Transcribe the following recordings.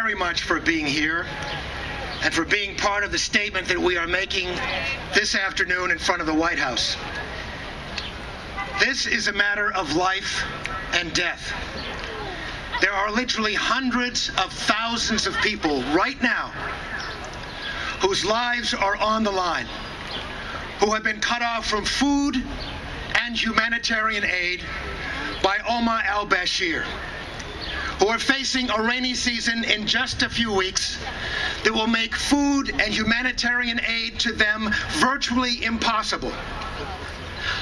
very much for being here and for being part of the statement that we are making this afternoon in front of the White House. This is a matter of life and death. There are literally hundreds of thousands of people right now whose lives are on the line, who have been cut off from food and humanitarian aid by Omar al-Bashir, who are facing a rainy season in just a few weeks that will make food and humanitarian aid to them virtually impossible.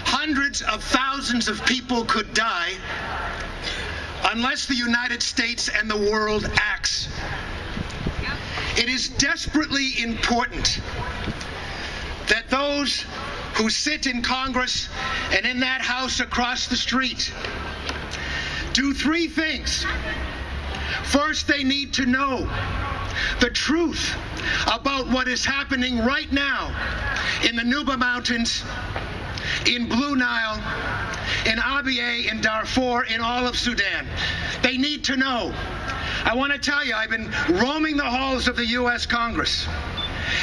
Hundreds of thousands of people could die unless the United States and the world acts. It is desperately important that those who sit in Congress and in that House across the street do three things. First, they need to know the truth about what is happening right now in the Nuba Mountains, in Blue Nile, in Abyei, in Darfur, in all of Sudan. They need to know. I want to tell you, I've been roaming the halls of the U.S. Congress,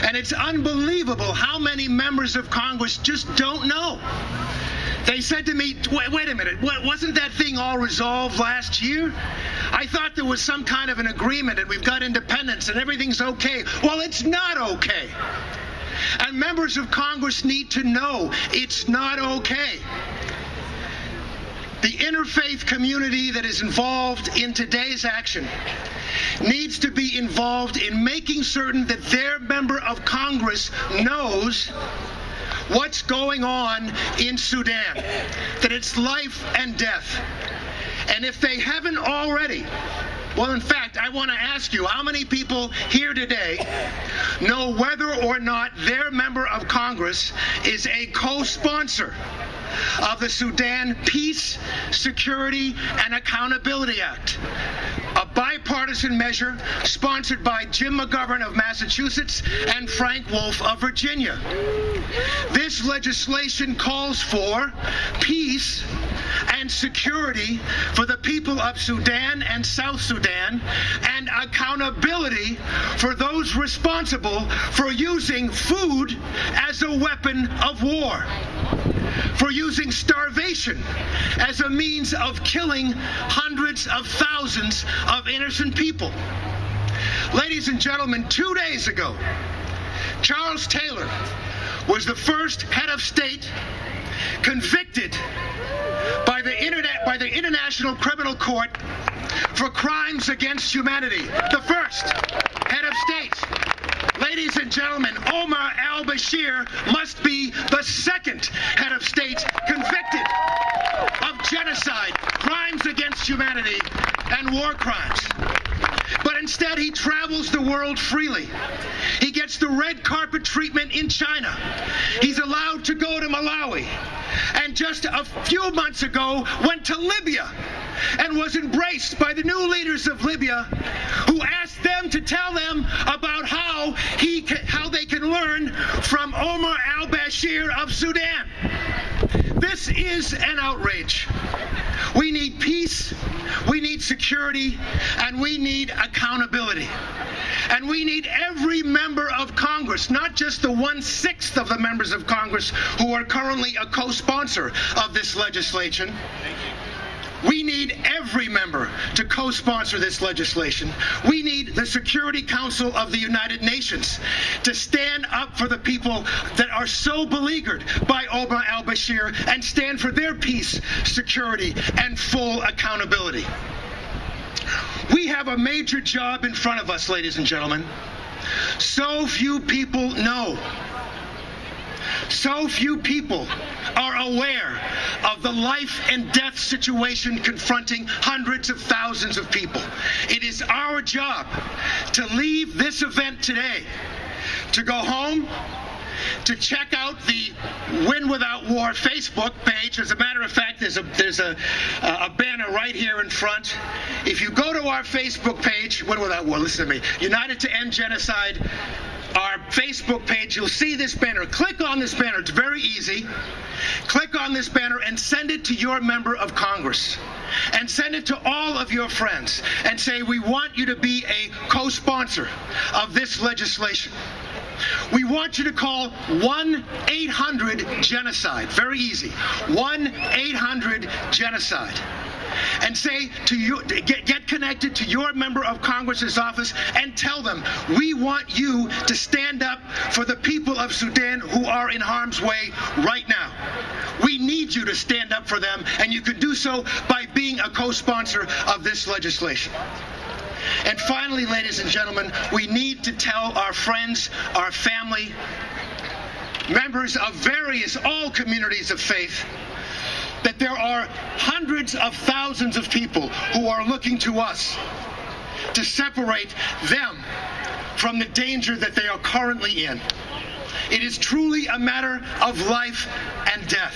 and it's unbelievable how many members of Congress just don't know. They said to me, wait a minute, wasn't that thing all resolved last year? I thought there was some kind of an agreement and we've got independence and everything's okay. Well, it's not okay. And members of Congress need to know it's not okay. The interfaith community that is involved in today's action needs to be involved in making certain that their member of Congress knows what's going on in Sudan, that it's life and death. And if they haven't already, well, in fact, I want to ask you, how many people here today know whether or not their member of Congress is a co-sponsor of the Sudan Peace, Security, and Accountability Act, a bipartisan measure sponsored by Jim McGovern of Massachusetts and Frank Wolf of Virginia? This legislation calls for peace and security for the people of Sudan and South Sudan, and accountability for those responsible for using food as a weapon of war, for using starvation as a means of killing hundreds of thousands of innocent people. Ladies and gentlemen, 2 days ago, Charles Taylor was the first head of state convicted by the International Criminal Court for crimes against humanity. The first head of state. Ladies and gentlemen, Omar al-Bashir must be the second head of state convicted of genocide, crimes against humanity, and war crimes. But instead, he travels the world freely. He gets the red carpet treatment in China. He's allowed to go to Malawi. And just a few months ago, went to Libya and was embraced by the new leaders of Libya, who asked them to tell them about how they can learn from Omar al-Bashir of Sudan. This is an outrage. We need peace, we need security, and we need accountability. And we need every member of Congress, not just the 1/6 of the members of Congress who are currently a co-sponsor of this legislation. We need every member to co-sponsor this legislation. We need the Security Council of the United Nations to stand up for the people that are so beleaguered by Omar al-Bashir and stand for their peace, security, and full accountability. We have a major job in front of us, ladies and gentlemen. So few people know. So few people are aware of the life and death situation confronting hundreds of thousands of people. It is our job to leave this event today, to go home, to check out the Win Without War Facebook page. As a matter of fact, there's a banner right here in front. If you go to our Facebook page, Win Without War, listen to me, United to End Genocide, our Facebook page, you'll see this banner. Click on this banner. It's very easy. Click on this banner and send it to your member of Congress. and send it to all of your friends and say, we want you to be a co-sponsor of this legislation. We want you to call 1-800-GENOCIDE. Very easy. 1-800-GENOCIDE. And say to you, get connected to your member of Congress's office and tell them, we want you to stand up for the people of Sudan who are in harm's way right now. We need you to stand up for them, and you can do so by being a co-sponsor of this legislation. And finally, ladies and gentlemen, we need to tell our friends, our family, members of all communities of faith, that there are hundreds of thousands of people who are looking to us to separate them from the danger that they are currently in. It is truly a matter of life and death.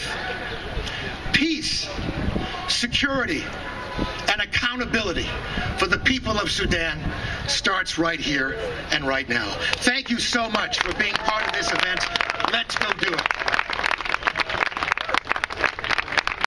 Peace, security, and accountability for the people of Sudan starts right here and right now. Thank you so much for being part of this event. Let's go do it.